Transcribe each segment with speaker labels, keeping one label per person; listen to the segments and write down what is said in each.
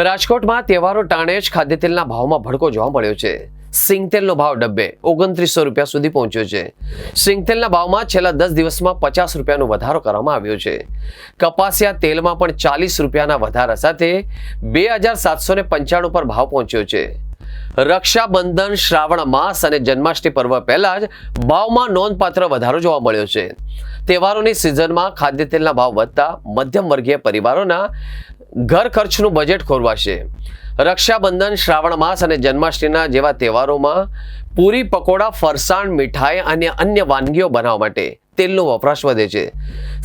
Speaker 1: રાજકોટમાં તહેવારો ટાણે જ ખાદ્યતેલના ભાવમાં ભડકો જોવા મળ્યો છે। સિંગતેલનો ભાવ ડબ્બે 2900 રૂપિયા સુધી પહોંચ્યો છે। સિંગતેલના ભાવમાં છેલ્લા 10 દિવસમાં 50 રૂપિયાનો વધારો કરવામાં આવ્યો છે। કપાસિયા તેલમાં પણ 40 રૂપિયાના વધારા સાથે 2795 પર ભાવ પહોંચ્યો છે। રક્ષાબંધન, શ્રાવણ માસ અને જન્માષ્ટમી પર્વ પહેલા જ ભાવમાં નોંધપાત્ર વધારો જોવા મળ્યો છે। તહેવારોની સિઝનમાં ખાદ્યતેલના ભાવ વધતા મધ્યમ વર્ગીય પરિવારોના ઘર ખર્ચનું બજેટ ખોરવાશે। રક્ષાબંધન, શ્રાવણ માસ અને જન્માષ્ટમીના જેવા તહેવારોમાં પૂરી, પકોડા, ફરસાણ, મીઠાઈ અને અન્ય વાનગીઓ બનાવવા માટે તેલનો વપરાશ વધે છે।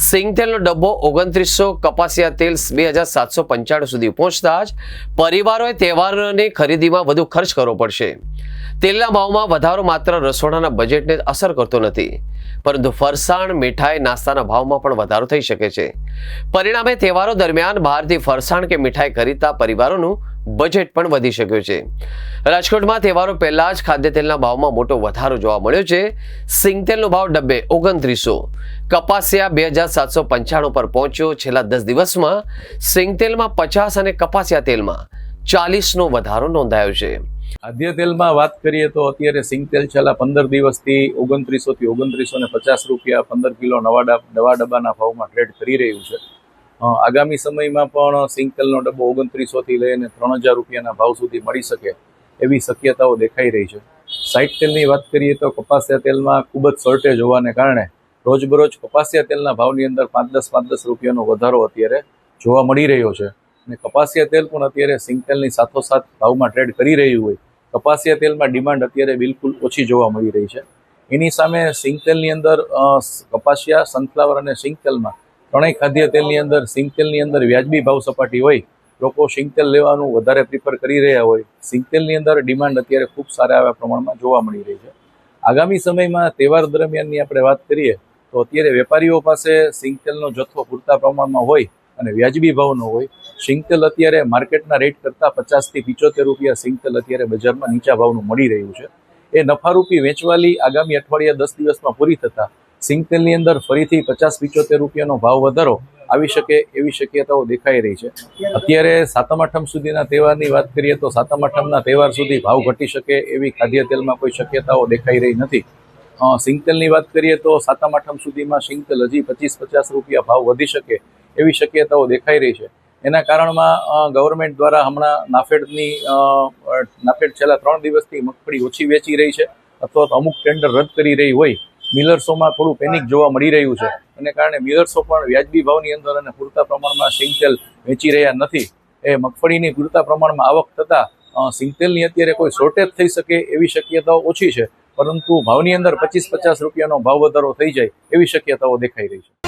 Speaker 1: સિંગતેલનો ડબ્બો 2900, કપાસિયા તેલ 2795 સુધી પહોંચતા જ પરિવારોએ તહેવારોની ખરીદીમાં વધુ ખર્ચ કરવો પડશે। તેલના ભાવમાં વધારો માત્ર રસોડાના બજેટને અસર કરતો નથી, પરંતુ ફરસાણ, મીઠાઈ, નાસ્તાના ભાવમાં પણ વધારો થઈ શકે છે। પરિણામે તહેવારો દરમિયાન બહારથી ફરસાણ કે મીઠાઈ ખરીદતા પરિવારોનું બજેટ પણ વધી શક્યું છે। રાજકોટમાં તહેવારો પહેલા જ ખાદ્યતેલના ભાવમાં મોટો વધારો જોવા મળ્યો છે। સિંગતેલનો ભાવ ડબ્બે 2900, કપાસિયા 2795 પર પહોંચ્યો। છેલ્લા 10 દિવસમાં સિંગતેલમાં 50 અને કપાસિયા તેલમાં 40નો વધારો નોંધાયો છે।
Speaker 2: ખાદ્ય તેલમાં વાત કરીએ તો અત્યારે સિંગતેલ છેલ્લા 15 દિવસથી 2900 થી 2950 રૂપિયા 15 કિલો નવા ડબ્બાના ભાવમાં ટ્રેડ કરી રહ્યું છે। આગામી સમયમાં પણ સિંગતેલનો ડબ્બો 2900 થી લઈને 3000 રૂપિયાના ભાવ સુધી મળી શકે એવી શક્યતાઓ દેખાઈ રહી છે। સાઇડ તેલની વાત કરીએ તો કપાસિયા તેલમાં ખૂબ જ શોર્ટેજ હોવાને કારણે રોજબરોજ કપાસિયા તેલના ભાવની અંદર 5-10 રૂપિયાનો વધારો અત્યારે જોવા મળી રહ્યો છે। અને કપાસિયા તેલ પણ અત્યારે સિંગતેલની સાથોસાથ ભાવમાં ટ્રેડ કરી રહ્યું હોય, કપાસિયા તેલમાં ડિમાન્ડ અત્યારે બિલકુલ ઓછી જોવા મળી રહી છે। એની સામે સિંગતેલની અંદર કપાસિયા, સનફ્લાવર અને સિંગતેલમાં ત્રણેય ખાદ્ય તેલની અંદર સિંગતેલની અંદર વ્યાજબી ભાવ સપાટી હોય, લોકો સિંગતેલ લેવાનું વધારે પ્રિફર કરી રહ્યા હોય, સિંગતેલની અંદર ડિમાન્ડ અત્યારે ખૂબ સારા એવા પ્રમાણમાં જોવા મળી રહી છે। આગામી સમયમાં તહેવાર દરમિયાનની આપણે વાત કરીએ તો અત્યારે વેપારીઓ પાસે સિંગતેલનો જથ્થો પૂરતા પ્રમાણમાં હોય અને વ્યાજબી ભાવનો હોય। સિંગતેલ અત્યારે માર્કેટના રેટ કરતાં 50 થી 75 રૂપિયા સિંગતેલ અત્યારે બજારમાં નીચા ભાવનું મળી રહ્યું છે। એ નફારૂપી વેચવાલી આગામી અઠવાડિયા 10 દિવસમાં પૂરી થતાં સિંગતેલની અંદર ફરીથી 50-75 રૂપિયાનો ભાવ વધારો આવી શકે એવી શક્યતાઓ દેખાઈ રહી છે। અત્યારે સાતમ આઠમ સુધીના તહેવારની વાત કરીએ તો સાતમ આઠમના તહેવાર સુધી ભાવ ઘટી શકે એવી ખાદ્ય તેલમાં કોઈ શક્યતાઓ દેખાઈ રહી નથી। સિંગતેલની વાત કરીએ તો સાતમ આઠમ સુધીમાં સિંગતેલ હજી 25-50 રૂપિયા ભાવ વધી શકે એવી શક્યતાઓ દેખાઈ રહી છે। એના કારણમાં ગવર્મેન્ટ દ્વારા હમણાં નાફેડ છેલ્લા 3 દિવસથી મગફળી ઓછી વેચી રહી છે અથવા તો અમુક ટેન્ડર રદ કરી રહી હોય, મિલર્સોમાં થોડું પેનિક જોવા મળી રહ્યું છે। એને કારણે મિલર્સો પણ વ્યાજબી ભાવની અંદર અને પૂરતા પ્રમાણમાં સિંગતેલ વેચી રહ્યા નથી। એ મગફળીની પૂરતા પ્રમાણમાં આવક થતાં સિંગતેલની અત્યારે કોઈ શોર્ટેજ થઈ શકે એવી શક્યતાઓ ઓછી છે, પરંતુ ભાવની અંદર 25-50 રૂપિયાનો ભાવ વધારો થઈ જાય એવી શક્યતાઓ દેખાઈ રહી છે।